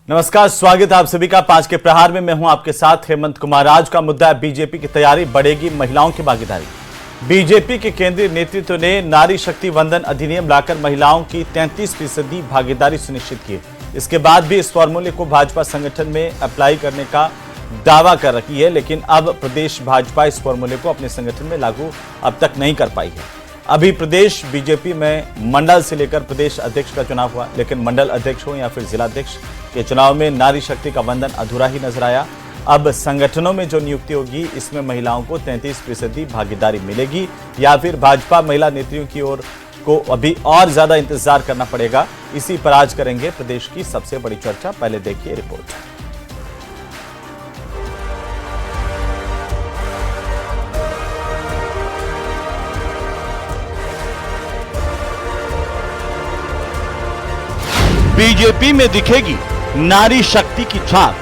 नमस्कार, स्वागत है आप सभी का 5 के प्रहार में। मैं हूं आपके साथ हेमंत कुमार। आज का मुद्दा है बीजेपी की तैयारी, बढ़ेगी महिलाओं की भागीदारी। बीजेपी के केंद्रीय नेतृत्व ने नारी शक्ति वंदन अधिनियम लाकर महिलाओं की 33% भागीदारी सुनिश्चित की। इसके बाद भी इस फॉर्मूले को भाजपा संगठन में अप्लाई करने का दावा कर रही है, लेकिन अब प्रदेश भाजपा इस फॉर्मूले को अपने संगठन में लागू अब तक नहीं कर पाई है। अभी प्रदेश बीजेपी में मंडल से लेकर प्रदेश अध्यक्ष का चुनाव हुआ, लेकिन मंडल अध्यक्ष हो या फिर जिलाध्यक्ष के चुनाव में नारी शक्ति का वंदन अधूरा ही नजर आया। अब संगठनों में जो नियुक्ति होगी, इसमें महिलाओं को 33% भागीदारी मिलेगी या फिर भाजपा महिला नेत्रियों की ओर को अभी और ज्यादा इंतजार करना पड़ेगा। इसी पर आज करेंगे प्रदेश की सबसे बड़ी चर्चा। पहले देखिए रिपोर्ट। बीजेपी में दिखेगी नारी शक्ति की छाप।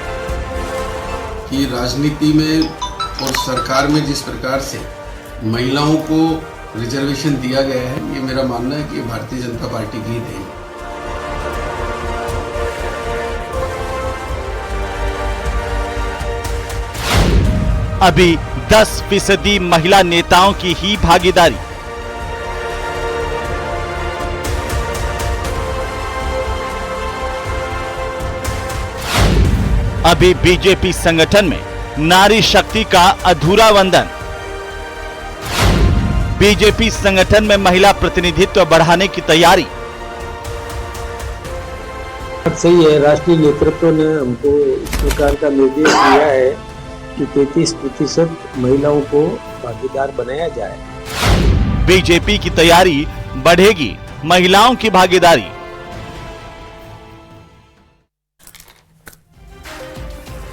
कि राजनीति में और सरकार में जिस प्रकार से महिलाओं को रिजर्वेशन दिया गया है, ये मेरा मानना है कि भारतीय जनता पार्टी की देन। अभी 10% महिला नेताओं की ही भागीदारी। अभी बीजेपी संगठन में नारी शक्ति का अधूरा वंदन। बीजेपी संगठन में महिला प्रतिनिधित्व बढ़ाने की तैयारी। सही है, राष्ट्रीय नेतृत्व ने हमको इस प्रकार का निर्देश दिया है कि 33% महिलाओं को भागीदार बनाया जाए। बीजेपी की तैयारी, बढ़ेगी महिलाओं की भागीदारी।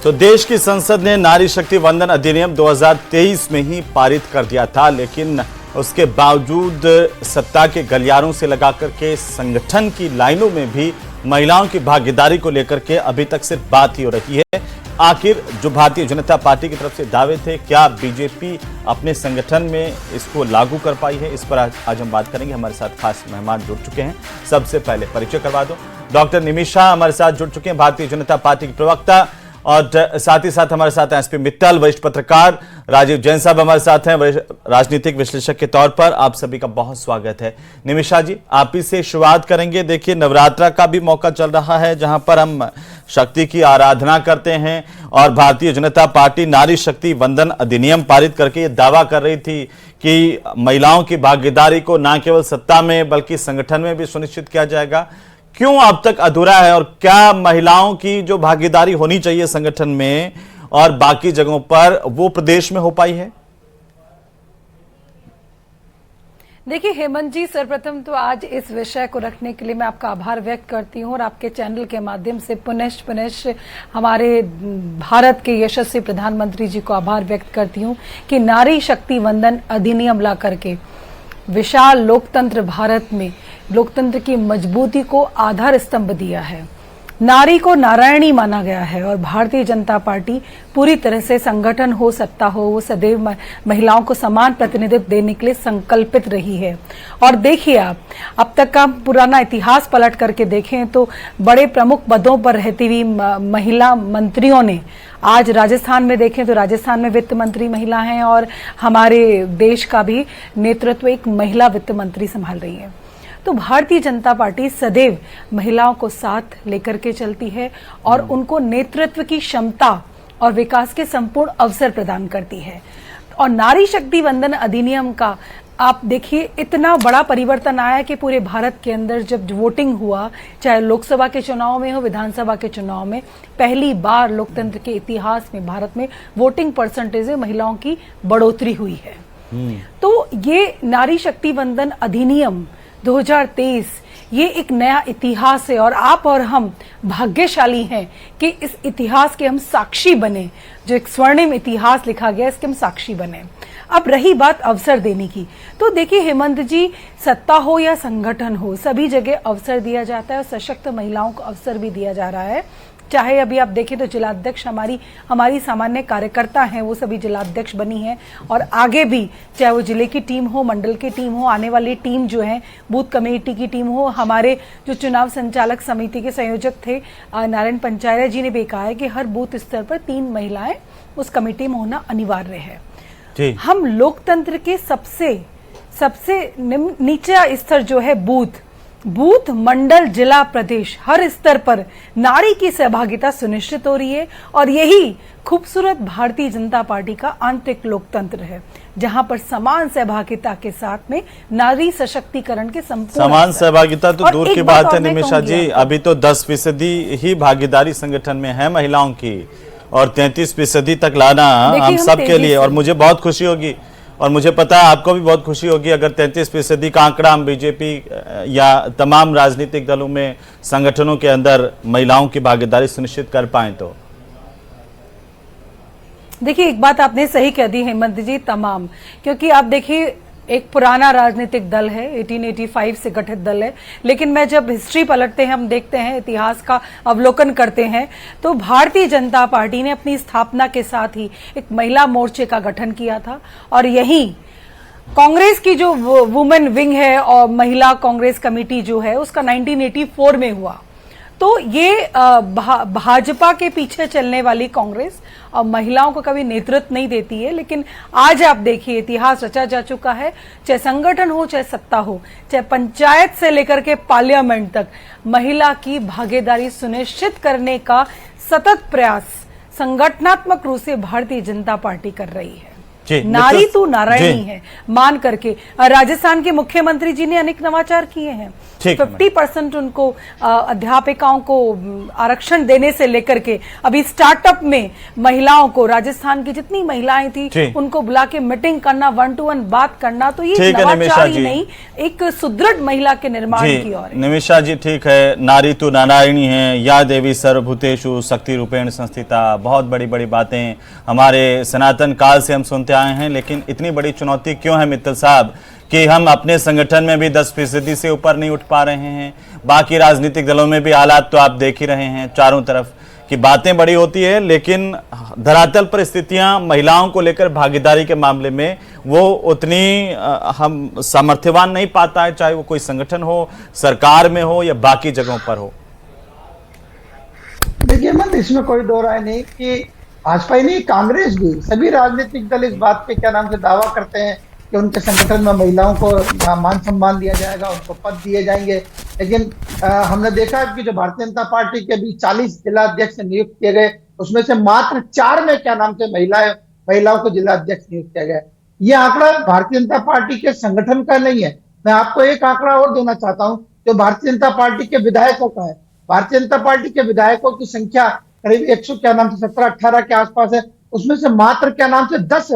तो देश की संसद ने नारी शक्ति वंदन अधिनियम 2023 में ही पारित कर दिया था, लेकिन उसके बावजूद सत्ता के गलियारों से लगाकर के संगठन की लाइनों में भी महिलाओं की भागीदारी को लेकर के अभी तक सिर्फ बात ही हो रही है। आखिर जो भारतीय जनता पार्टी की तरफ से दावे थे, क्या बीजेपी अपने संगठन में इसको लागू कर पाई है? इस पर आज हम बात करेंगे। हमारे साथ खास मेहमान जुड़ चुके हैं। सबसे पहले परिचय करवा दो, डॉक्टर निमिषा हमारे साथ जुड़ चुके हैं, भारतीय जनता पार्टी की प्रवक्ता, और साथ ही साथ हमारे साथ एसपी मित्तल, वरिष्ठ पत्रकार राजीव जैन साहब हमारे साथ हैं, राजनीतिक विश्लेषक के तौर पर। आप सभी का बहुत स्वागत है। निमिषा जी, आप ही से शुरुआत करेंगे। देखिए, नवरात्रा का भी मौका चल रहा है, जहां पर हम शक्ति की आराधना करते हैं, और भारतीय जनता पार्टी नारी शक्ति वंदन अधिनियम पारित करके ये दावा कर रही थी कि महिलाओं की भागीदारी को न केवल सत्ता में बल्कि संगठन में भी सुनिश्चित किया जाएगा। क्यों अब तक अधूरा है, और क्या महिलाओं की जो भागीदारी होनी चाहिए संगठन में और बाकी जगहों पर, वो प्रदेश में हो पाई है? देखिए हेमंत जी, सर्वप्रथम तो आज इस विषय को रखने के लिए मैं आपका आभार व्यक्त करती हूं, और आपके चैनल के माध्यम से पुनः हमारे भारत के यशस्वी प्रधानमंत्री जी को आभार व्यक्त करती हूं कि नारी शक्ति वंदन अधिनियम ला करके विशाल लोकतंत्र भारत में लोकतंत्र की मजबूती को आधार स्तंभ दिया है। नारी को नारायणी माना गया है, और भारतीय जनता पार्टी पूरी तरह से संगठन हो, सत्ता हो, वो सदैव महिलाओं को समान प्रतिनिधित्व देने के लिए संकल्पित रही है। और देखिए, आप अब तक का पुराना इतिहास पलट करके देखें तो बड़े प्रमुख पदों पर रहती हुई महिला मंत्रियों ने, आज राजस्थान में देखें तो राजस्थान में वित्त मंत्री महिला हैं, और हमारे देश का भी नेतृत्व एक महिला वित्त मंत्री संभाल रही है। तो भारतीय जनता पार्टी सदैव महिलाओं को साथ लेकर के चलती है, और उनको नेतृत्व की क्षमता और विकास के संपूर्ण अवसर प्रदान करती है। और नारी शक्ति वंदन अधिनियम का आप देखिए, इतना बड़ा परिवर्तन आया कि पूरे भारत के अंदर जब वोटिंग हुआ, चाहे लोकसभा के चुनाव में हो, विधानसभा के चुनाव में, पहली बार लोकतंत्र के इतिहास में भारत में वोटिंग परसेंटेज में महिलाओं की बढ़ोतरी हुई है। तो ये नारी शक्ति वंदन अधिनियम 2023 ये एक नया इतिहास है, और आप और हम भाग्यशाली हैं कि इस इतिहास के हम साक्षी बने। जो एक स्वर्णिम इतिहास लिखा गया, इसके हम साक्षी बने। अब रही बात अवसर देने की, तो देखिए हेमंत जी, सत्ता हो या संगठन हो, सभी जगह अवसर दिया जाता है, और सशक्त महिलाओं को अवसर भी दिया जा रहा है। चाहे अभी आप देखें तो जिलाध्यक्ष हमारी सामान्य कार्यकर्ता हैं, वो सभी जिलाध्यक्ष बनी हैं, और आगे भी चाहे वो जिले की टीम हो, मंडल की टीम हो, आने वाली टीम जो है बूथ कमेटी की टीम हो, हमारे जो चुनाव संचालक समिति के संयोजक थे नारायण पंचायत जी ने भी कहा है कि हर बूथ स्तर पर 3 महिलाएं उस कमेटी में होना अनिवार्य है। जी। हम लोकतंत्र के सबसे नीचा स्तर जो है बूथ, मंडल, जिला, प्रदेश, हर स्तर पर नारी की सहभागिता सुनिश्चित हो रही है, और यही खूबसूरत भारतीय जनता पार्टी का आंतरिक लोकतंत्र है, जहां पर समान सहभागिता के साथ में नारी सशक्तिकरण के संपूर्ण समान सहभागिता तो दूर की बात है निमिषा जी, अभी तो 10% ही भागीदारी संगठन में है महिलाओं की, और 33% तक लाना हम सब के लिए, और मुझे बहुत खुशी होगी, और मुझे पता है आपको भी बहुत खुशी होगी अगर 33% का आंकड़ा हम बीजेपी या तमाम राजनीतिक दलों में, संगठनों के अंदर महिलाओं की भागीदारी सुनिश्चित कर पाए तो। देखिए, एक बात आपने सही कह दी हेमंत जी, तमाम, क्योंकि आप देखिए एक पुराना राजनीतिक दल है, 1885 से गठित दल है, लेकिन मैं जब हिस्ट्री पलटते हैं, हम देखते हैं, इतिहास का अवलोकन करते हैं, तो भारतीय जनता पार्टी ने अपनी स्थापना के साथ ही एक महिला मोर्चे का गठन किया था, और यही कांग्रेस की जो वुमेन विंग है और महिला कांग्रेस कमेटी जो है उसका 1984 में हुआ। तो ये भाजपा के पीछे चलने वाली कांग्रेस और महिलाओं को कभी नेतृत्व नहीं देती है, लेकिन आज आप देखिए इतिहास रचा जा चुका है, चाहे संगठन हो, चाहे सत्ता हो, चाहे पंचायत से लेकर के पार्लियामेंट तक, महिला की भागीदारी सुनिश्चित करने का सतत प्रयास संगठनात्मक रूप से भारतीय जनता पार्टी कर रही है। नारी तो नारायणी है मान करके राजस्थान के मुख्यमंत्री जी ने अनेक नवाचार किए हैं। 50% उनको अध्यापिकाओं को आरक्षण देने से लेकर के अभी स्टार्टअप में महिलाओं को, राजस्थान की जितनी महिलाएं थी उनको बुला के मीटिंग करना, 1-to-1 बात करना, तो ये नवाचार ही नहीं, एक सुदृढ़ महिला के निर्माण की ओर है। निमिषा जी, ठीक है, नारी तो नारायणी है, या देवी सर्वभूतेषु शक्ति रूपेण संस्थिता, बहुत बड़ी बड़ी बातें हमारे सनातन काल से हम सुनते आए हैं, लेकिन इतनी बड़ी चुनौती क्यों है मित्तल साहब कि हम अपने संगठन में भी 10% से ऊपर नहीं उठ पा रहे हैं। बाकी राजनीतिक दलों में भी हालात तो आप देख ही रहे हैं, चारों तरफ की बातें बड़ी होती है, लेकिन धरातल पर स्थितियां महिलाओं को लेकर भागीदारी के मामले में वो उतनी हम सामर्थ्यवान नहीं पाता है, चाहे वो कोई संगठन हो, सरकार में हो या बाकी जगहों पर हो। देखिए मन, इसमें कोई दो राय नहीं कि भाजपा ही नहीं, कांग्रेस भी, सभी राजनीतिक दल इस बात पे क्या नाम से दावा करते हैं कि उनके संगठन में महिलाओं को मान सम्मान दिया जाएगा, उनको पद दिए जाएंगे, लेकिन हमने देखा कि जो भारतीय जनता पार्टी के भी 40 जिला अध्यक्ष नियुक्त किए गए, उसमें से मात्र 4 में क्या नाम से महिलाओं को जिला अध्यक्ष नियुक्त किया गया। ये आंकड़ा भारतीय जनता पार्टी के संगठन का नहीं है। मैं आपको एक आंकड़ा और देना चाहता हूँ जो भारतीय जनता पार्टी के विधायकों का है। भारतीय जनता पार्टी के विधायकों की संख्या करीब 100 क्या नाम से 17-18 के आसपास है, उसमें से मात्र क्या नाम से 10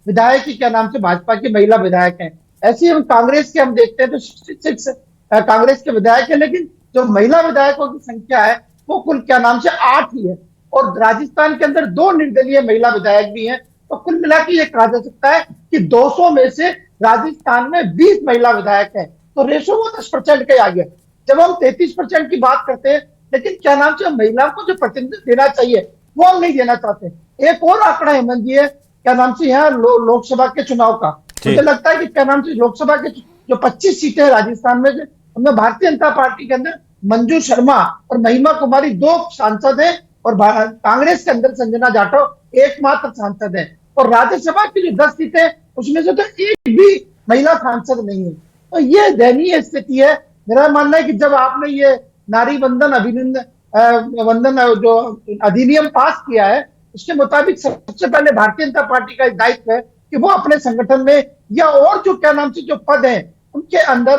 विधायक ही क्या नाम से भाजपा की महिला विधायक हैं। ऐसे ही हम कांग्रेस के हम देखते हैं तो 66 कांग्रेस के विधायक है, लेकिन जो महिला विधायकों की संख्या है वो कुल क्या नाम से 8 ही है, और राजस्थान के अंदर 2 निर्दलीय महिला विधायक भी हैं। तो कुल मिला के ये कहा जा सकता है कि 200 में से राजस्थान में 20 महिला विधायक हैं, तो रेशो वो 10% का आ गया। जब हम 33% की बात करते हैं, लेकिन क्या नाम से महिलाओं को जो प्रतिनिधित्व देना चाहिए वो हम नहीं देना चाहते। एक और आंकड़ा हेमंत जी है क्या नाम से यहाँ लोकसभा के चुनाव का, मुझे लगता है कि क्या नाम से लोकसभा के जो 25 सीटें हैं राजस्थान में, उनमें भारतीय जनता पार्टी के अंदर मंजू शर्मा और महिमा कुमारी 2 सांसद हैं, और कांग्रेस के अंदर संजना जाटव एकमात्र सांसद है, और राज्यसभा की जो 10 सीटें उसमें से तो एक भी महिला सांसद नहीं है। तो ये दयनीय स्थिति है। मेरा मानना है कि जब आपने ये नारी वंदन जो अधिनियम पास किया है, उसके मुताबिक सबसे पहले भारतीय जनता पार्टी का दायित्व है कि वो अपने संगठन में या और जो क्या नाम से जो पद हैं उनके अंदर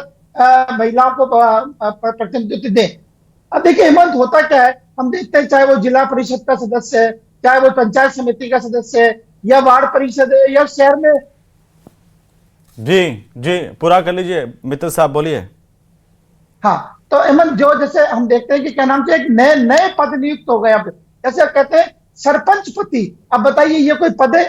महिलाओं को प्रतिनिधित्व दें। अब देखिए हेमंत, होता क्या है, हम देखते हैं चाहे वो जिला परिषद का सदस्य है, चाहे वो पंचायत समिति का सदस्य है, या वार्ड परिषद है, या शहर में। जी पूरा कर लीजिए मित्र साहब, बोलिए। हाँ, तो हेमंत जो जैसे हम देखते हैं कि क्या नाम से एक नए पद नियुक्त हो गए। अब जैसे कहते हैं सरपंच पति, अब बताइए ये कोई पद है?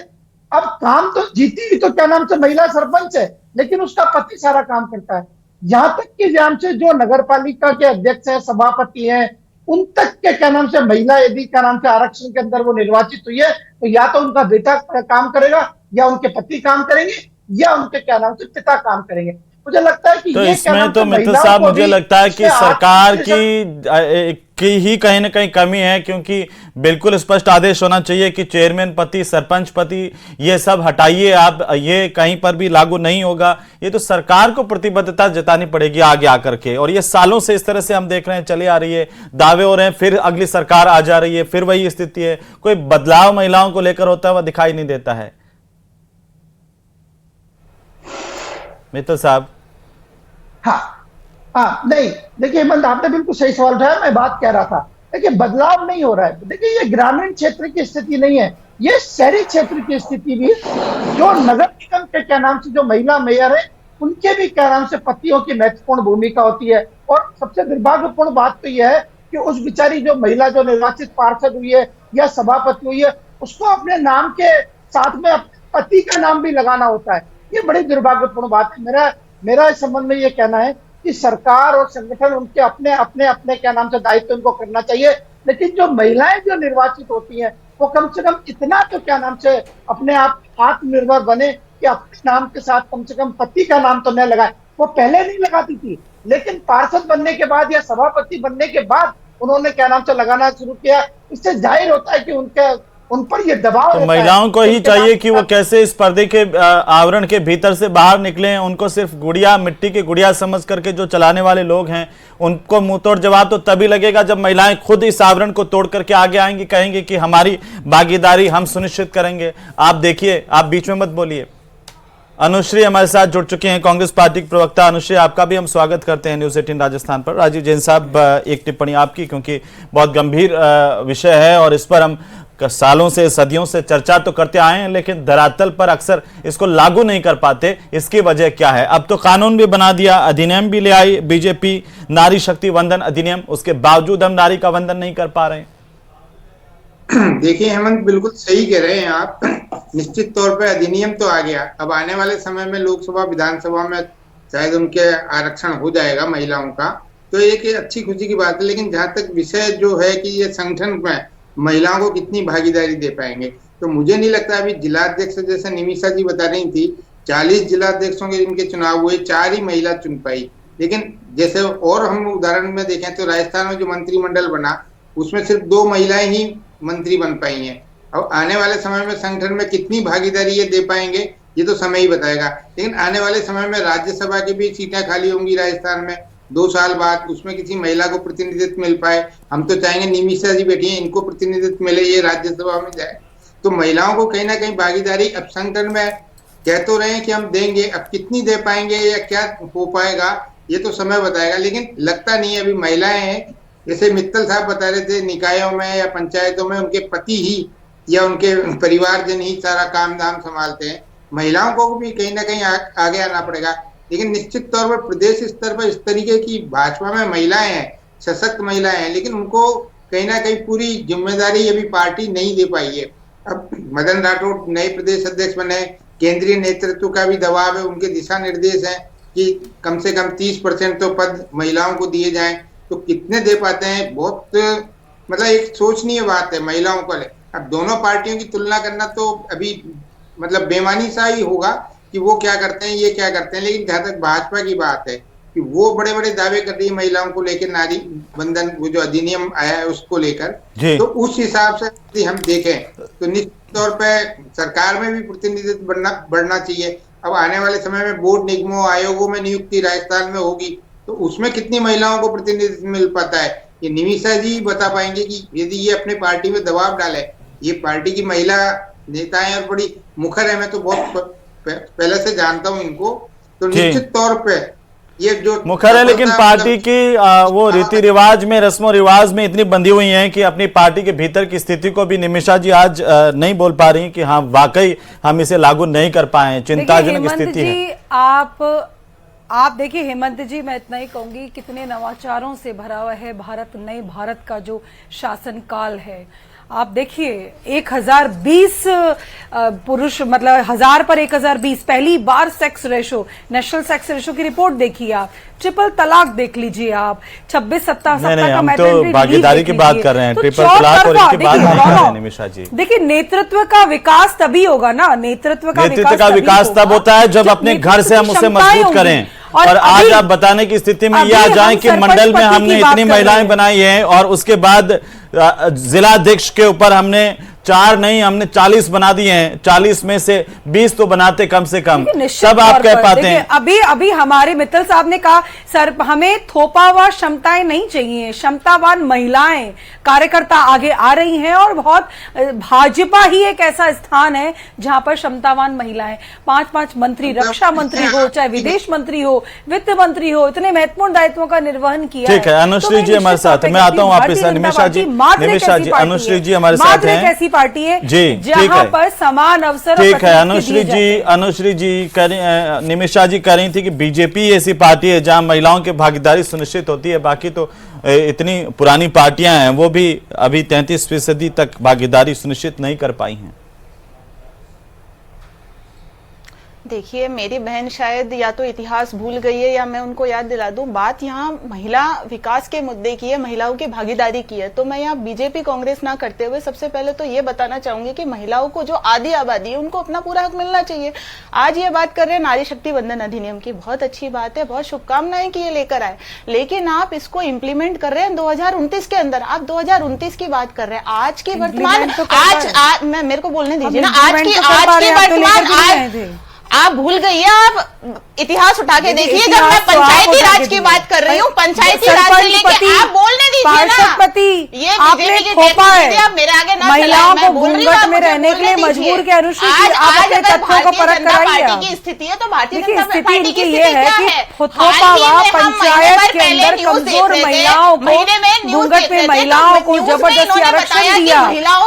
अब काम तो जीती तो क्या नाम से महिला सरपंच है, लेकिन उसका पति सारा काम करता है। यहाँ तक कि नाम से जो नगर पालिका के अध्यक्ष है, सभापति हैं, उन तक के क्या नाम से महिला यदि क्या नाम से आरक्षण के अंदर वो निर्वाचित हुई है तो या तो उनका बेटा काम करेगा या उनके पति काम करेंगे या उनके क्या नाम से पिता काम करेंगे। मुझे लगता है कि तो ये क्या नाम इसमें तो से मित्तल महिलाओं साहब को मुझे भी लगता है कि इससे सरकार आत्मनिर्भर की ही कहीं ना कहीं कमी है, क्योंकि बिल्कुल स्पष्ट आदेश होना चाहिए कि चेयरमैन पति, सरपंच पति, ये सब हटाइए आप, ये कहीं पर भी लागू नहीं होगा। ये तो सरकार को प्रतिबद्धता जतानी पड़ेगी आगे आकर के, और ये सालों से इस तरह से हम देख रहे हैं चली आ रही है, दावे हो रहे हैं, फिर अगली सरकार आ जा रही है, फिर वही स्थिति है, कोई बदलाव महिलाओं को लेकर होता हुआ दिखाई नहीं देता है। मित्तल साहब। हाँ, नहीं, देखिए हेमंत, आपने बिल्कुल सही सवाल उठाया। मैं बात कह रहा था, देखिए बदलाव नहीं हो रहा है। देखिए ये ग्रामीण क्षेत्र की स्थिति नहीं है, ये शहरी क्षेत्र की स्थिति भी, जो नगर निगम के क्या नाम से जो महिला मेयर है उनके भी क्या नाम से पतियों की महत्वपूर्ण भूमिका होती है। और सबसे दुर्भाग्यपूर्ण बात तो यह है कि उस बेचारी जो महिला जो निर्वाचित पार्षद हुई है या सभापति हुई है, उसको अपने नाम के साथ में अपने पति का नाम भी लगाना होता है। ये बड़ी दुर्भाग्यपूर्ण बात है। मेरा इस संबंध में ये कहना है कि सरकार और संगठन उनके अपने अपने अपने क्या नाम से दायित्व उनको करना चाहिए, लेकिन जो महिलाएं जो निर्वाचित होती हैं वो कम से कम इतना तो क्या नाम से अपने आप आत्मनिर्भर बने कि अपने नाम के साथ कम से कम पति का नाम तो न लगाए। वो पहले नहीं लगाती थी, लेकिन पार्षद बनने के बाद या सभापति बनने के बाद उन्होंने क्या नाम से लगाना शुरू किया। इससे जाहिर होता है कि उन पर ये दबाव तो महिलाओं को ही चाहिए कि वो कैसे इस पर्दे के आवरण के भीतर से बाहर निकलें। उनको सिर्फ गुड़िया, मिट्टी की गुड़िया समझ करके जो चलाने वाले लोग हैं, उनको मुंह तोड़ जवाब तो तभी लगेगा जब महिलाएं खुद इस आवरण को तोड़ करके आगे आएंगी, कहेंगी कि हमारी भागीदारी हम सुनिश्चित करेंगे। आप देखिए, आप बीच में मत बोलिए। अनुश्री हमारे साथ जुड़ चुके हैं, कांग्रेस पार्टी के प्रवक्ता। अनुश्री, आपका भी हम स्वागत करते हैं न्यूज़ 18 राजस्थान पर। राजीव जैन साहब, एक टिप्पणी आपकी, क्योंकि बहुत गंभीर विषय है और इस पर हम सालों से, सदियों से चर्चा तो करते आए हैं, लेकिन धरातल पर अक्सर इसको लागू नहीं कर पाते। इसकी वजह क्या है? अब तो कानून भी बना दिया, अधिनियम भी ले आई बीजेपी, नारी शक्ति वंदन अधिनियम, उसके बावजूद हम नारी का वंदन नहीं कर पा रहे हैं। देखिए हेमंत, बिल्कुल सही कह रहे हैं आप। निश्चित तौर पे अधिनियम तो आ गया, अब आने वाले समय में लोकसभा, विधानसभा में शायद उनके आरक्षण हो जाएगा महिलाओं का, तो एक अच्छी खुशी की बात है। लेकिन जहां तक विषय जो है कि ये संगठन में महिलाओं को कितनी भागीदारी दे पाएंगे, तो मुझे नहीं लगता। अभी जिलाध्यक्ष जैसे निमिषा जी बता रही थी, 40 जिलाध्यक्षों के जिनके चुनाव हुए, 4 ही महिला चुन पाई। लेकिन जैसे और हम उदाहरण में देखें तो राजस्थान में जो मंत्रिमंडल बना, उसमें सिर्फ 2 महिलाएं ही मंत्री बन पाई हैं। अब आने वाले समय में संगठन में कितनी भागीदारी ये दे पाएंगे, ये तो समय ही बताएगा। लेकिन आने वाले समय में राज्यसभा की भी सीटें खाली होंगी राजस्थान में 2 साल बाद, उसमें किसी महिला को प्रतिनिधित्व मिल पाए। हम तो चाहेंगे निमिषा जी बैठी हैं, इनको प्रतिनिधित्व मिले, ये राज्यसभा में जाए। तो महिलाओं को कहीं ना कहीं भागीदारी, अब संगठन में कह तो रहे हैं कि हम देंगे, अब कितनी दे पाएंगे या क्या हो पाएगा ये तो समय बताएगा। लेकिन लगता नहीं है अभी महिलाएं हैं, जैसे मित्तल साहब बता रहे थे, निकायों में या पंचायतों में उनके पति ही या उनके परिवारजन ही सारा काम धाम संभालते हैं। महिलाओं को भी कहीं ना कहीं आगे आना पड़ेगा। लेकिन निश्चित तौर पर प्रदेश स्तर पर इस तरीके की भाजपा में महिलाएं हैं, सशक्त महिलाएं हैं, लेकिन उनको कहीं ना कहीं पूरी जिम्मेदारी अभी पार्टी नहीं दे पाई है। अब मदन राठौड़ नए प्रदेश अध्यक्ष बने, केंद्रीय नेतृत्व का भी दबाव है, उनके दिशा निर्देश हैं कि कम से कम 30% तो पद महिलाओं को दिए जाएं। तो कितने दे पाते हैं, बहुत मतलब एक सोचनीय बात है महिलाओं को। अब दोनों पार्टियों की तुलना करना तो अभी मतलब बेमानी सा ही होगा कि वो क्या करते हैं, ये क्या करते हैं। लेकिन जहां तक भाजपा की बात है कि वो बड़े बड़े दावे कर रही है महिलाओं को लेकर, नारी बंधन वो जो अधिनियम आया है उसको लेकर, तो उस हिसाब से यदि हम देखें तो निश्चित तौर पर सरकार में भी प्रतिनिधित्व बढ़ना चाहिए। अब आने वाले समय में बोर्ड, निगमों, आयोगों में नियुक्ति राजस्थान में होगी, तो उसमें कितनी महिलाओं को प्रतिनिधित्व मिल पाता है, ये निमिषा जी बता पाएंगे कि यदि ये अपने पार्टी में दबाव डाले। ये पार्टी की महिला नेताएं और बड़ी मुखर है, मैं तो बहुत पहले से जानता हूं इनको, तो निश्चित तौर पे ये जो मुखर है, लेकिन पार्टी की वो रीति रिवाज में, रस्मों रिवाज में इतनी बंधी हुई हैं कि अपनी पार्टी के भीतर की स्थिति को भी निमिषा जी आज नहीं बोल पा रही कि हाँ वाकई हम इसे लागू नहीं कर पाए। चिंताजनक स्थिति है। आप देखिए हेमंत जी, मैं इतना ही कहूंगी, कितने नवाचारों से भरा हुआ है भारत, नए भारत का जो शासन काल है। आप देखिए 1020 पुरुष, मतलब 1000 पर 1020, पहली बार sex ratio, national sex ratio की रिपोर्ट देखिए आप, ट्रिपल तलाक देख लीजिए आप, 26 सप्ताह नहीं, का हम तो भागीदारी की बात कर रहे हैं, ट्रिपल तलाक और इनकी बात नहीं कर रहे हैं निमिषा जी। देखिए नेतृत्व का विकास तभी होगा ना, नेतृत्व का विकास तब होता है जब अपने घर से हम उसे मजबूत करें। और आज आप बताने की स्थिति में ये आ जाए कि मंडल में हमने इतनी महिलाएं बनाई हैं और उसके बाद जिलाध्यक्ष के ऊपर हमने 4 नहीं, हमने 40 बना दिए हैं, 40 में से 20 तो बनाते कम से कम, तब आप कह पाते हैं। अभी हमारे मित्तल साहब ने कहा सर हमें थोपावा क्षमताएं नहीं चाहिए, क्षमतावान महिलाएं कार्यकर्ता आगे आ रही हैं और बहुत भाजपा ही एक ऐसा स्थान है जहां पर क्षमतावान महिलाएं, 5 मंत्री, रक्षा मंत्री हो चाहे विदेश मंत्री हो, वित्त मंत्री हो, इतने महत्वपूर्ण दायित्वों का निर्वहन किया। ठीक है, अनुश्री जी हमारे साथ, मैं आता हूं वापस। निमिषा जी, अनुश्री जी हमारे साथ हैं, पार्टी है जी, जहां पर समान अवसर। ठीक है, अनुश्री जी निमिषा जी कह रही थी कि बीजेपी ऐसी पार्टी है जहां महिलाओं की भागीदारी सुनिश्चित होती है, बाकी तो इतनी पुरानी पार्टियां हैं वो भी अभी 33% तक भागीदारी सुनिश्चित नहीं कर पाई हैं। देखिए मेरी बहन शायद या तो इतिहास भूल गई है या मैं उनको याद दिला दूं, बात यहाँ महिला विकास के मुद्दे की है, महिलाओं की भागीदारी की है। तो मैं यहाँ बीजेपी कांग्रेस ना करते हुए सबसे पहले तो ये बताना चाहूंगी कि महिलाओं को जो आधी आबादी है उनको अपना पूरा हक मिलना चाहिए। आज ये बात कर रहे हैं नारी शक्ति वंदन अधिनियम की, बहुत अच्छी बात है, बहुत शुभकामनाएं कि ये लेकर आए, लेकिन आप इसको इम्प्लीमेंट कर रहे हैं 2029 के अंदर। आप 2029 की बात कर रहे हैं, आज की वर्तमान, आज मेरे को बोलने दीजिए ना, आज की वर्तमान आप भूल गई है। आप इतिहास उठा के देखिए, जब मैं पंचायती राज की बात कर रही हूँ, पंचायती राज से लेके आप बोलने दीजिए ना, ये आपने थोपा है मेरे आगे ना महिलाओं को घूंघट में रहने के लिए मजबूर के अनुसार आज तथ्यों को परख पार्टी की स्थिति है तो भारतीय जनता पार्टी की ये है कि थोपावा पंचायत के अंदर कमजोर महिलाओं को, घूंघट में महिलाओं को जबरदस्ती आरक्षण दिया,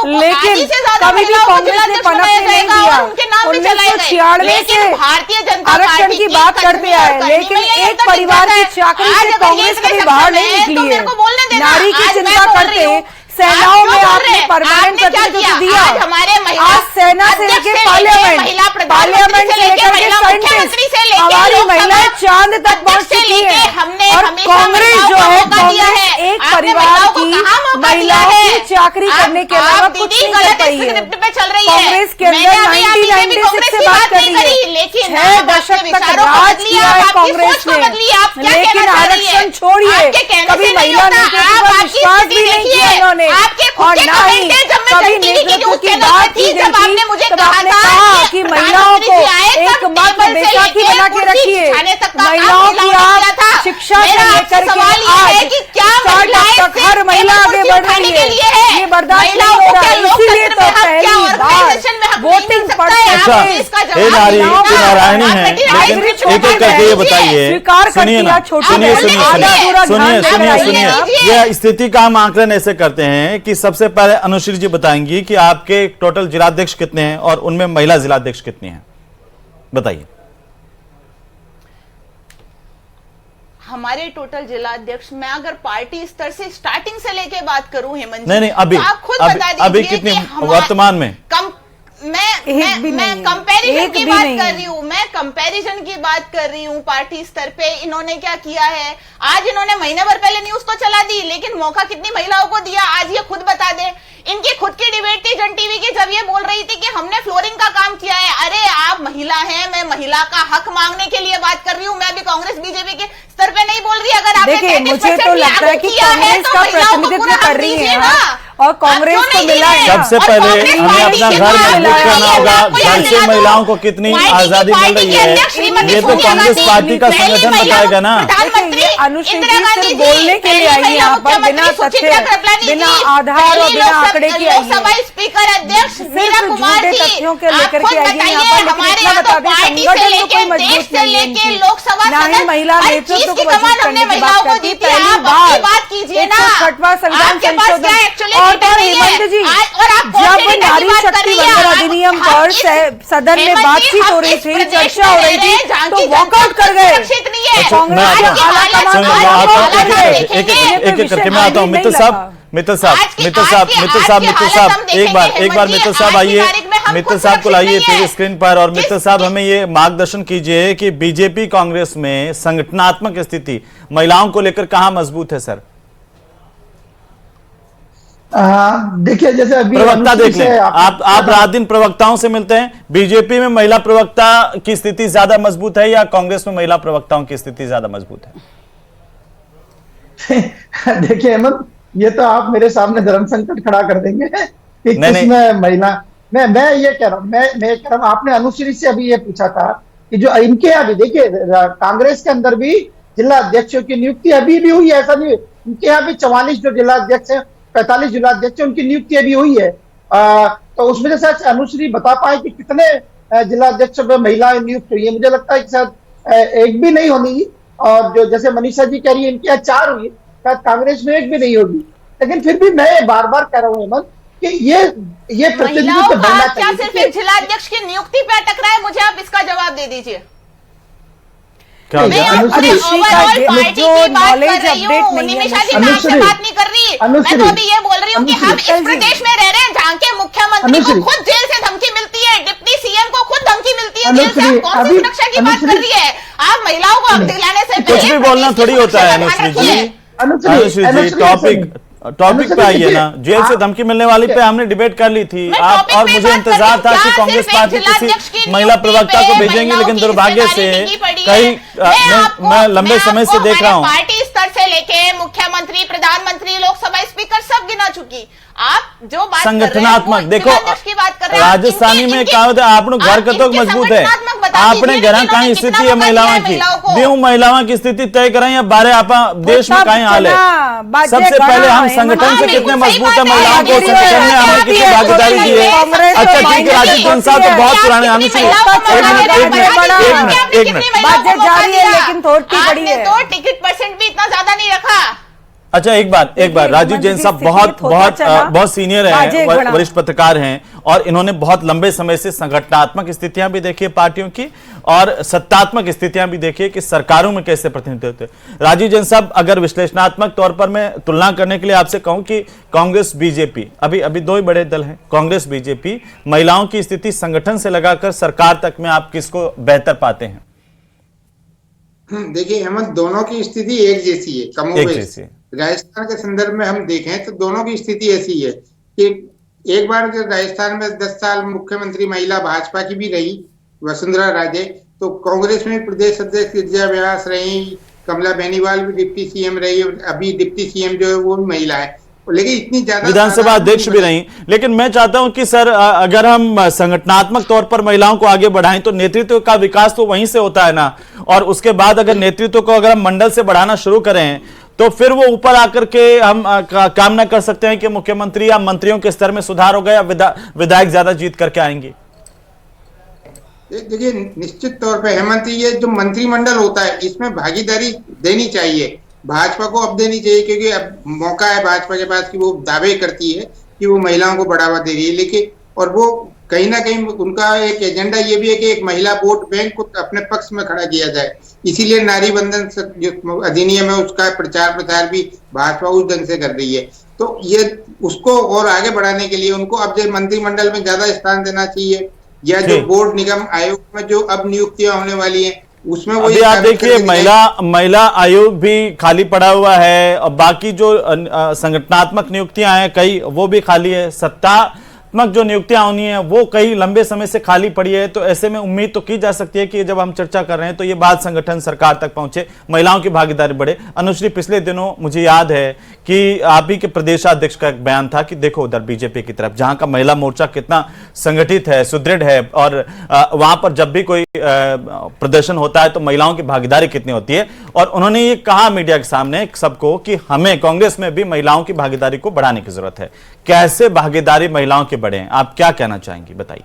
लेकिन कभी भी कांग्रेस ने पनपने नहीं दिया। 1996 से भारतीय जनता आरक्षण की बात करते आए, लेकिन एक परिवार की चाकरी से कांग्रेस कभी बाहर नहीं निकली है। नारी की चिंता करते सेनाओं में आपने परमानेंट प्रतिनिधित्व दिया, आज सेना से लेकर पार्लियामेंट, पार्लियामेंट से लेकर के साइंटिस्ट, हमारी महिलाएं चांद तक पहुंच चुकी है। और कांग्रेस जो है, कांग्रेस एक परिवार की महिलाओं की चाकरी करने के अलावा कुछ नहीं कर पाई है। कांग्रेस के अंदर 1996 से बात कर रही है, 6 दशक तक राज किया है कांग्रेस ने, लेकिन आरक्षण छोड़िए, कभी महिला नेतृत्व पर विश्वास भी नहीं किया इन्होंने, और ना ही कभी नेतृत्व की बात की गई थी तब आपने कहा कि महिलाओं को एक मात्र बैसाखी बना के रखिए, महिलाओं की आप शिक्षा से लेकर के आज स्टार्टअप तक हर महिला आगे बढ़ रही है, ये बर्दाश्त नहीं हो रहा है। इसीलिए तो पहली बार वोटिंग नारायणी है, लेकिन एक एक करके ये बताइए, सुनिए, यह स्थिति का हम आकलन ऐसे करते हैं कि सबसे पहले अनुश्री जी बताएंगी कि आपके टोटल जिलाध्यक्ष कितने हैं और उनमें महिला जिलाध्यक्ष कितनी हैं, बताइए। हमारे टोटल जिलाध्यक्ष, मैं अगर पार्टी स्तर से स्टार्टिंग से लेके बात करूं हेमंत, नहीं अभी तो आप खुद बता दीजिए अभी कितनी वर्तमान में? मैं कंपैरिजन की बात कर रही हूँ, मैं कंपैरिजन की बात कर रही हूँ पार्टी स्तर पे। इन्होंने क्या किया है, आज इन्होंने महीने भर पहले न्यूज तो चला दी, लेकिन मौका कितनी महिलाओं को दिया आज ये खुद बता दे। इनकी खुद की डिबेट थी जन टीवी की, जब ये बोल रही थी कि हमने फ्लोरिंग का काम किया है। अरे आप महिला हैं, मैं महिला का हक मांगने के लिए बात कर रही हूँ, मैं अभी कांग्रेस बीजेपी के स्तर पे नहीं बोल रही। अगर आपने मुझे तो लगता है कि कांग्रेस का प्रतिनिधित्व कर रही है और कांग्रेस को मिला है। सबसे पहले हमें अपना घर मजबूत करना होगा, घर से महिलाओं को कितनी आजादी मिल रही है, ये तो कांग्रेस पार्टी का संगठन बताएगा ना। अनुश्री जी बोलने के लिए आई यहाँ पर बिना तथ्य, बिना आधार और बिना आंकड़े की आई है, स्पीकर अध्यक्ष मीरा कुमार जी, तथ्यों के लेकर के आई है यहाँ पर। लेकिन इतना बता दें, संगठन तो कोई मजबूत नहीं है इनकी, ना ही महिला नेतृत्व को मजबूत करने की बात करती। पहली बार 106वां संविधान संशोधन। और हेमंत जी, जब नारी शक्ति वंदन अधिनियम पर सदन में बातचीत हो रही थी, चर्चा हो रही थी, तो वॉकआउट कर गए कांग्रेस के आला कमान। एक एक करके मैं आता हूँ। मित्तल साहब मित्तल साहब, आज की मित्तल हालत हम देखेंगे, एक बार हेमंत जी, मित्तल साहब आज की आइए, तारीख में हम मित्तल खुद साहब को लाइए सुरक्षित नहीं टीवी है। स्क्रीन पर। और मित्तल साहब हमें ये मार्गदर्शन कीजिए कि बीजेपी कांग्रेस में संगठनात्मक स्थिति महिलाओं को लेकर कहां मजबूत है सर? देखिए, जैसे अभी प्रवक्ता अनुश्री देख लें, से आप रात दिन प्रवक्ताओं से मिलते हैं, बीजेपी में महिला प्रवक्ता की स्थिति ज्यादा मजबूत है या कांग्रेस में महिला प्रवक्ताओं की स्थिति ज्यादा मजबूत है? देखिए हेमंत, ये तो आप मेरे सामने धर्म संकट खड़ा कर देंगे कि नहीं, किसमें महिला। मैं ये कह रहा हूँ, मैं कह रहा हूँ, आपने अनुश्री से अभी ये पूछा था कि जो इनके यहाँ भी देखिए, कांग्रेस के अंदर भी जिला अध्यक्षों की नियुक्ति अभी भी हुई है, ऐसा नहीं। उनके यहाँ भी 44 जो जिला अध्यक्ष है, 45 जिला अध्यक्ष, उनकी नियुक्ति अभी हुई है। तो उसमें से शायद अनुश्री बता पाए कि कितने जिला अध्यक्षों पर महिलाएं नियुक्त हुई है। मुझे लगता है कि शायद एक भी नहीं होनी, और जो जैसे मनीषा जी कह रही है इनके यहाँ 4 हुई, शायद कांग्रेस में एक भी नहीं होगी। लेकिन फिर भी मैं बार बार कह रहा हूँ हेमंत कि ये महिलाओं प्रतिनिधित्व का बढ़ना हाथ क्या चाहिए। सिर्फ एक जिला अध्यक्ष की नियुक्ति पे अटक रहा है? मुझे आप इसका जवाब दे दीजिए। क्या हो मैं गया? अनुश्री ओवरऑल जो पार्टी की बात कर knowledge रही update हूँ, नहीं है, निमिषा जी, मैं आपसे अनुश्री, बात नहीं कर रही। मैं अनुश्री, तो अभी ये बोल रही हूँ कि हम अनुश्री, इस प्रदेश में रह रहे हैं जहाँ के मुख्यमंत्री को अनुश्री, खुद जेल से धमकी मिलती है, डिप्टी सीएम को खुद धमकी मिलती है जेल से। अनुश्री, आप कौन सी अभी- सुरक्षा की बात कर अनुश्री, रही है? आप महिलाओं को हक दिलाने से कुछ भी बोलना थोड़ी होता है अनुश्री जी। अनुश्री जी, टॉपिक पे आइए ना। जेल से धमकी मिलने वाली पे हमने डिबेट कर ली थी। मैं आप टॉपिक और पे मुझे बात इंतजार कर था रही हूँ। कि क्या कांग्रेस सिर्फ पार्टी एक जिला अध्यक्ष किसी की महिला नियुक्ति प्रवक्ता पे को भेजेंगी, महिलाओं लेकिन की दुर्भाग्य से हिस्सेदारी टिकी पड़ी है। कई मैं लंबे समय से देख रहा हूँ पार्टी स्तर से लेके मुख्यमंत्री, प्रधानमंत्री, लोकसभा स्पीकर सब गिना चुकी। आप जो बात संगठनात्मक देखो, की बात कर रहे हैं, राजस्थानी में कहा होता है आपने घर का तो मजबूत है, आपने घर कहीं स्थिति है महिलाओं की, देव महिलाओं की स्थिति तय करें या बारे आप देश में कहीं हाल है। सबसे पहले हम संगठन से कितने मजबूत है, महिलाओं को संगठन में हमने कितनी भागीदारी दी है। अच्छा ठीक है, राजीव जैन साहब तो बहुत पुराने। अनुश्री एक मिनट बातचीत जारी है, लेकिन थोड़ी बड़ी है। तो टिकट परसेंट भी इतना ज्यादा नहीं रखा। अच्छा एक बार राजीव जैन साहब बहुत सीनियर हैं, वरिष्ठ पत्रकार हैं, और इन्होंने बहुत लंबे समय से संगठनात्मक स्थितियां भी देखी है पार्टियों की और सत्तात्मक स्थितियां भी देखी है कि सरकारों में कैसे प्रतिनिधित्व होते हैं। राजीव जैन साहब, अगर विश्लेषणात्मक तौर पर मैं तुलना करने के लिए आपसे कहूं कि कांग्रेस बीजेपी, अभी दो ही बड़े दल हैं, कांग्रेस बीजेपी, महिलाओं की स्थिति संगठन से लगाकर सरकार तक में आप किसको बेहतर पाते हैं? देखिए हेमंत, दोनों की स्थिति एक जैसी है, कमोबेश। राजस्थान के संदर्भ में हम देखें तो दोनों की स्थिति ऐसी है कि एक बार जब राजस्थान में 10 साल मुख्यमंत्री महिला भाजपा की भी रही वसुंधरा राजे, तो कांग्रेस में प्रदेश अध्यक्ष गिरिजा व्यास रही, कमला बेनीवाल भी डिप्टी सीएम रही, अभी डिप्टी सीएम जो है वो भी महिला है, लेकिन इतनी ज्यादा विधानसभा अध्यक्ष भी रही। लेकिन मैं चाहता हूं कि सर, अगर हम संगठनात्मक तौर पर महिलाओं को आगे बढ़ाएं तो नेतृत्व का विकास तो वहीं से होता है ना, और उसके बाद अगर नेतृत्व को अगर हम मंडल से बढ़ाना शुरू करें तो फिर वो ऊपर आकर के हम कामना कर सकते हैं कि मुख्यमंत्री या मंत्रियों के स्तर में सुधार हो गया, विधायक ज्यादा जीत करके आएंगे। देखिए निश्चित तौर पे हेमंत, ये जो मंत्रिमंडल होता है इसमें भागीदारी देनी चाहिए, भाजपा को अब देनी चाहिए, क्योंकि अब मौका है भाजपा के पास कि वो दावे करती है कि वो महिलाओं को बढ़ावा दे रही है, लेकिन और वो कहीं ना कहीं उनका एक एजेंडा ये भी है कि एक महिला वोट बैंक को अपने पक्ष में खड़ा किया जाए, इसीलिए नारी बंधन जो अधिनियम है उसका प्रचार प्रसार भी भाजपा उस ढंग से कर रही है। तो ये उसको और आगे बढ़ाने के लिए उनको अब जो मंत्रिमंडल में ज्यादा स्थान देना चाहिए, या जो बोर्ड निगम आयोग में जो अब नियुक्तियां होने वाली है उसमें वो अभी आप देखिए महिला आयोग भी खाली पड़ा हुआ है, और बाकी जो संगठनात्मक नियुक्तियां हैं कई वो भी खाली है, सत्तात्मक जो नियुक्तियां होनी है वो कई लंबे समय से खाली पड़ी है। तो ऐसे में उम्मीद तो की जा सकती है कि जब हम चर्चा कर रहे हैं तो ये बात संगठन सरकार तक पहुंचे, महिलाओं की भागीदारी बढ़े। अनुश्री, पिछले दिनों मुझे याद है कि आप ही के प्रदेशाध्यक्ष का एक बयान था कि देखो उधर बीजेपी की तरफ जहां का महिला मोर्चा कितना संगठित है, सुदृढ़ है, और वहां पर जब भी कोई प्रदर्शन होता है तो महिलाओं की भागीदारी कितनी होती है। और उन्होंने ये कहा मीडिया के सामने सबको कि हमें कांग्रेस में भी महिलाओं की भागीदारी को बढ़ाने की जरूरत है। कैसे भागीदारी महिलाओं के बढ़े, आप क्या कहना चाहेंगी, बताइए।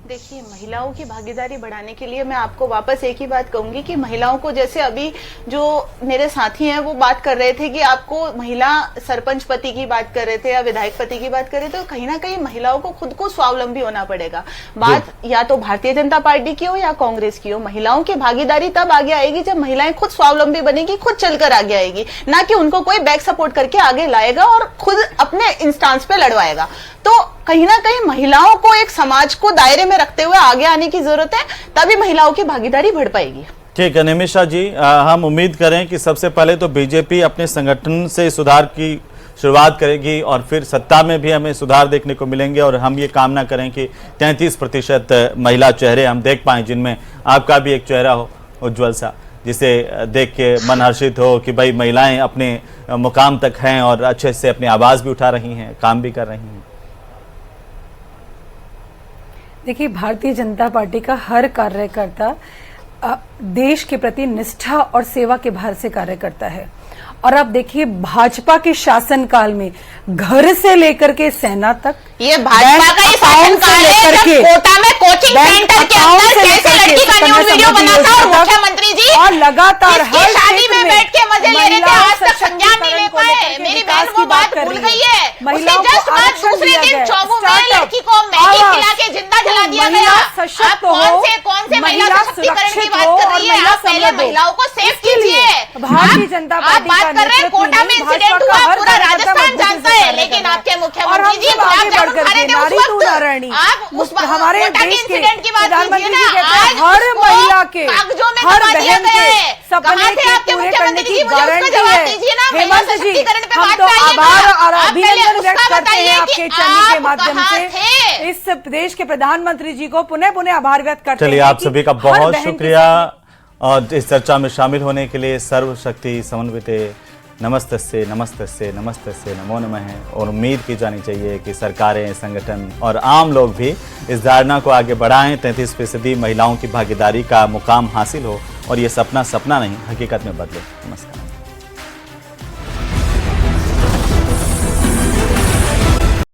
देखिए, महिलाओं की भागीदारी बढ़ाने के लिए मैं आपको वापस एक ही बात कहूंगी कि महिलाओं को, जैसे अभी जो मेरे साथी हैं वो बात कर रहे थे कि आपको महिला सरपंच पति की बात कर रहे थे या विधायक पति की बात कर रहे थे, तो कहीं ना कहीं महिलाओं को खुद को स्वावलंबी होना पड़ेगा। बात या तो भारतीय जनता पार्टी की हो या कांग्रेस की हो, महिलाओं की भागीदारी तब आगे आएगी जब महिलाएं खुद स्वावलंबी बनेगी, खुद चलकर आगे आएगी, ना कि उनको कोई बैक सपोर्ट करके आगे लाएगा और खुद अपने इंस्टांस पे लड़वाएगा। तो कहीं ना कहीं महिलाओं को एक समाज को दायरे में रखते हुए आगे आने की जरूरत है, तभी महिलाओं की भागीदारी बढ़ पाएगी। ठीक है निमिषा जी, हम उम्मीद करें कि सबसे पहले तो बीजेपी अपने संगठन से सुधार की शुरुआत करेगी और फिर सत्ता में भी हमें सुधार देखने को मिलेंगे, और हम ये कामना करें कि 33% महिला चेहरे हम देख पाएं, जिनमें आपका भी एक चेहरा हो उज्जवल सा, जिसे देख के मन हर्षित हो कि भाई महिलाएं अपने मुकाम तक हैं और अच्छे से अपनी आवाज़ भी उठा रही हैं, काम भी कर रही हैं। देखिए, भारतीय जनता पार्टी का हर कार्यकर्ता देश के प्रति निष्ठा और सेवा के भार से कार्य करता है। और अब देखिए, भाजपा के शासनकाल में घर से लेकर के सेना तक, ये भाजपा का ही शासनकाल है जब कोटा में कोचिंग सेंटर के अंदर कैसे लड़की का न्यूड वीडियो बना था और मुख्यमंत्री जी और लगातार हर शादी में बैठ के मजे ले रहे थे, आज तक संज्ञान नहीं ले पाए। मेरी बहन वो बात भूल गई है। उसके जस्ट बाद दूसरे दिन चौबू में लड़की को मैगी खिला के जिंदा जला दिया गया। आप कौन से महिला सशक्तिकरण की बात कर रही है? आप पहले महिलाओं को सेफ कीजिए। भारतीय जनता पार्टी बात कर रहे हैं कोटा में इंसिडेंट हुआ, पूरा राजस्थान जानता है, लेकिन आपके मुख्यमंत्री जी गुलाब जामुन खा रहे थे उस वक्त। आप उस हमारे कोटा के देश के इंसिडेंट की बात कीजिए ना। आज हर महिला के, कागजों में हर दबा दिया बहन गया के है। सपने कहाँ थे के आपके पूरे मुख्यमंत्री करने जी? की मुझे उसका गारंटी जवाब है। दीजिए ना। महिला हेमंत जी, सशक्तिकरण पे हम बात तो चाहिए ना। आभार और आप पहले अभिनंदन व्यक्त उसका करते हैं बताइए आपके कि चैनल के आप माध्यम कहाँ से। थे? इस देश के प्रधानमंत्री जी को पुनः पुनः आभार व्यक्त करते हैं। चलिए, आप सभी का बहुत शुक्रिया और इस चर्चा में शामिल होने के लिए। सर्वशक्ति समन्विते नमस्तस्ये नमस्तस्ये नमस्तस्ये नमो नमः है। और उम्मीद की जानी चाहिए कि सरकारें, संगठन और आम लोग भी इस धारणा को आगे बढ़ाएं, 33% महिलाओं की भागीदारी का मुकाम हासिल हो और ये सपना नहीं हकीकत में बदले। नमस्कार।